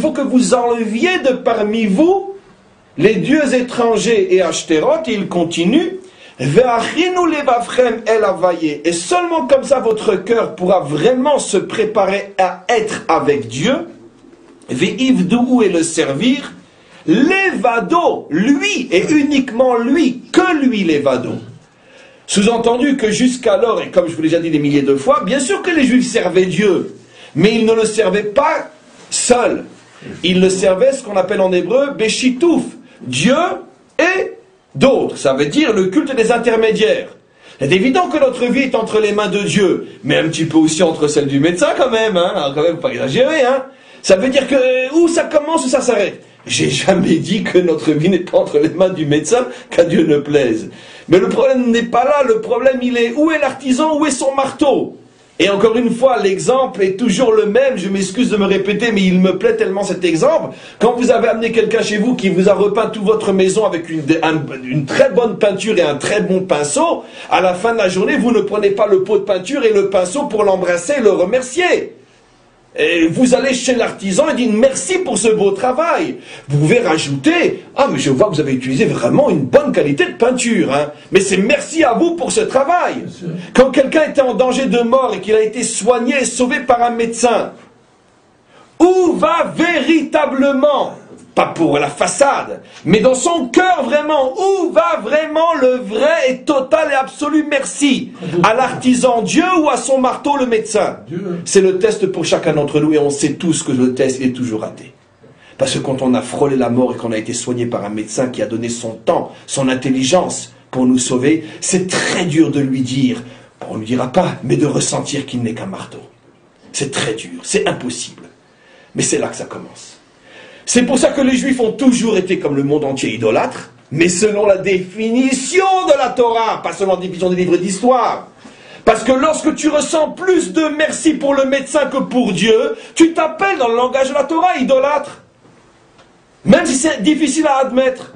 Il faut que vous enleviez de parmi vous les dieux étrangers et Ashtaroth, et il continue, et seulement comme ça votre cœur pourra vraiment se préparer à être avec Dieu, et le servir, Levado, lui, et uniquement lui, que lui Levado. Sous-entendu que jusqu'alors, et comme je vous l'ai déjà dit des milliers de fois, bien sûr que les Juifs servaient Dieu, mais ils ne le servaient pas seuls. Ils le servaient, ce qu'on appelle en hébreu, Beshitouf, Dieu et d'autres. Ça veut dire le culte des intermédiaires. C'est évident que notre vie est entre les mains de Dieu, mais un petit peu aussi entre celles du médecin quand même, hein. Alors, quand même, faut pas exagérer, hein. Ça veut dire que où ça commence, où ça s'arrête. J'ai jamais dit que notre vie n'est pas entre les mains du médecin, qu'à Dieu ne plaise. Mais le problème n'est pas là, le problème il est, où est l'artisan, où est son marteau? Et encore une fois, l'exemple est toujours le même, je m'excuse de me répéter, mais il me plaît tellement cet exemple. Quand vous avez amené quelqu'un chez vous qui vous a repeint toute votre maison avec une très bonne peinture et un très bon pinceau, à la fin de la journée, vous ne prenez pas le pot de peinture et le pinceau pour l'embrasser et le remercier. Et vous allez chez l'artisan et dites merci pour ce beau travail. Vous pouvez rajouter, ah mais je vois que vous avez utilisé vraiment une bonne qualité de peinture, hein. Mais c'est merci à vous pour ce travail. Quand quelqu'un était en danger de mort et qu'il a été soigné et sauvé par un médecin, où va véritablement, pas pour la façade, mais dans son cœur vraiment, où va vraiment le vrai et total et absolu merci? À l'artisan Dieu ou à son marteau le médecin? C'est le test pour chacun d'entre nous et on sait tous que le test est toujours raté. Parce que quand on a frôlé la mort et qu'on a été soigné par un médecin qui a donné son temps, son intelligence pour nous sauver, c'est très dur de lui dire, on ne lui dira pas, mais de ressentir qu'il n'est qu'un marteau. C'est très dur, c'est impossible. Mais c'est là que ça commence. C'est pour ça que les Juifs ont toujours été comme le monde entier idolâtres, mais selon la définition de la Torah, pas selon la définition des livres d'histoire. Parce que lorsque tu ressens plus de merci pour le médecin que pour Dieu, tu t'appelles dans le langage de la Torah idolâtre. Même si c'est difficile à admettre.